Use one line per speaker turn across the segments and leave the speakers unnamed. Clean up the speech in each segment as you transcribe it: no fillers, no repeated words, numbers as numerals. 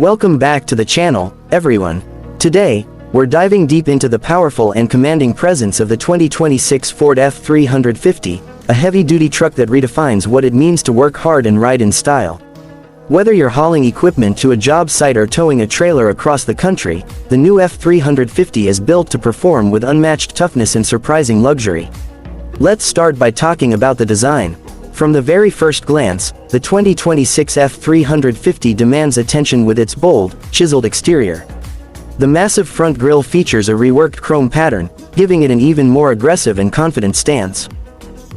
Welcome back to the channel, everyone. Today, we're diving deep into the powerful and commanding presence of the 2026 Ford F-350, a heavy-duty truck that redefines what it means to work hard and ride in style. Whether you're hauling equipment to a job site or towing a trailer across the country, the new F-350 is built to perform with unmatched toughness and surprising luxury. Let's start by talking about the design. From the very first glance, the 2026 F-350 demands attention with its bold, chiseled exterior. The massive front grille features a reworked chrome pattern, giving it an even more aggressive and confident stance.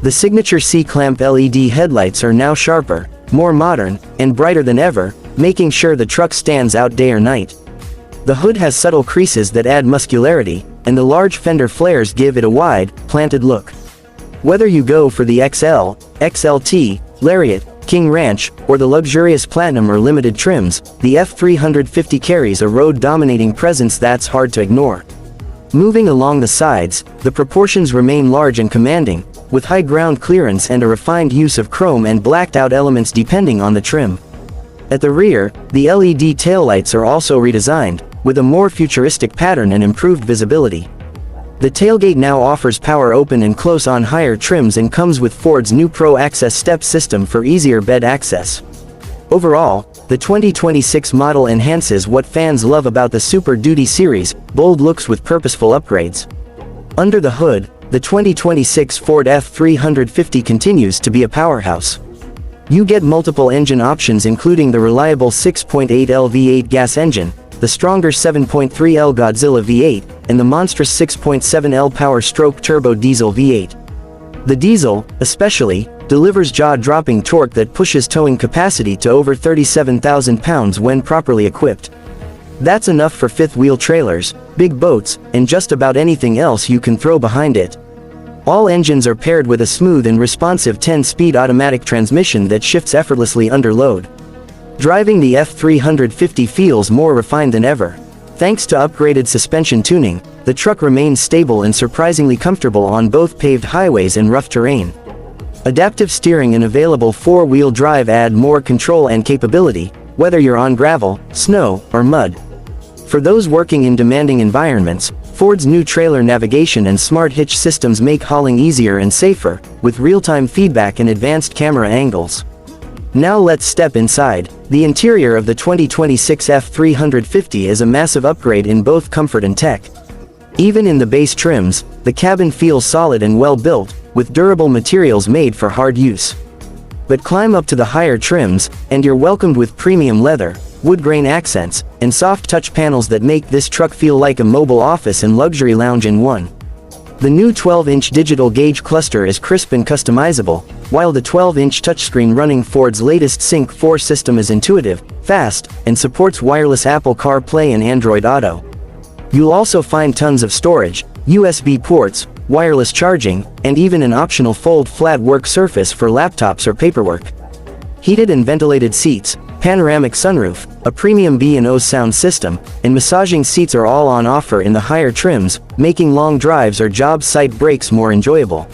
The signature C-clamp LED headlights are now sharper, more modern, and brighter than ever, making sure the truck stands out day or night. The hood has subtle creases that add muscularity, and the large fender flares give it a wide, planted look. Whether you go for the XL, XLT, Lariat, King Ranch, or the luxurious Platinum or Limited trims, the F-350 carries a road-dominating presence that's hard to ignore. Moving along the sides, the proportions remain large and commanding, with high ground clearance and a refined use of chrome and blacked-out elements depending on the trim. At the rear, the LED taillights are also redesigned, with a more futuristic pattern and improved visibility. The tailgate now offers power open and close on higher trims and comes with Ford's new Pro Access step system for easier bed access. Overall, the 2026 model enhances what fans love about the Super Duty series, bold looks with purposeful upgrades. Under the hood, the 2026 Ford F-350 continues to be a powerhouse. You get multiple engine options including the reliable 6.8L V8 gas engine, the stronger 7.3L Godzilla V8, and the monstrous 6.7L Power-Stroke Turbo Diesel V8. The diesel, especially, delivers jaw-dropping torque that pushes towing capacity to over 37,000 pounds when properly equipped. That's enough for fifth-wheel trailers, big boats, and just about anything else you can throw behind it. All engines are paired with a smooth and responsive 10-speed automatic transmission that shifts effortlessly under load. Driving the F-350 feels more refined than ever. Thanks to upgraded suspension tuning, the truck remains stable and surprisingly comfortable on both paved highways and rough terrain. Adaptive steering and available four-wheel drive add more control and capability, whether you're on gravel, snow, or mud. For those working in demanding environments, Ford's new trailer navigation and smart hitch systems make hauling easier and safer, with real-time feedback and advanced camera angles. Now let's step inside. The interior of the 2026 F-350 is a massive upgrade in both comfort and tech. Even in the base trims, the cabin feels solid and well built, with durable materials made for hard use. But climb up to the higher trims, and you're welcomed with premium leather, wood grain accents, and soft touch panels that make this truck feel like a mobile office and luxury lounge in one. The new 12-inch digital gauge cluster is crisp and customizable, while the 12-inch touchscreen running Ford's latest Sync 4 system is intuitive, fast, and supports wireless Apple CarPlay and Android Auto. You'll also find tons of storage, USB ports, wireless charging, and even an optional fold-flat work surface for laptops or paperwork. Heated and ventilated seats, panoramic sunroof, a premium B&O sound system, and massaging seats are all on offer in the higher trims, making long drives or job site breaks more enjoyable.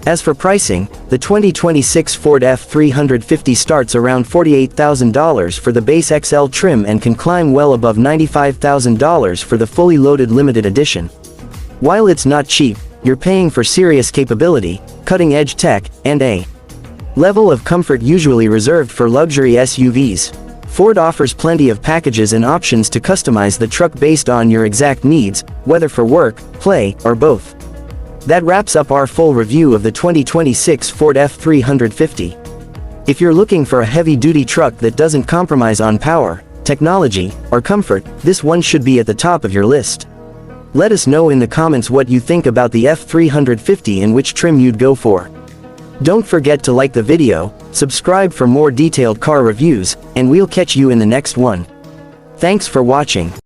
As for pricing, the 2026 Ford F-350 starts around $48,000 for the base XL trim and can climb well above $95,000 for the fully loaded limited edition. While it's not cheap, you're paying for serious capability, cutting-edge tech, and a level of comfort usually reserved for luxury SUVs. Ford offers plenty of packages and options to customize the truck based on your exact needs, whether for work, play, or both. That wraps up our full review of the 2026 Ford F-350. If you're looking for a heavy-duty truck that doesn't compromise on power, technology, or comfort, this one should be at the top of your list. Let us know in the comments what you think about the F-350 and which trim you'd go for. Don't forget to like the video, subscribe for more detailed car reviews, and we'll catch you in the next one. Thanks for watching.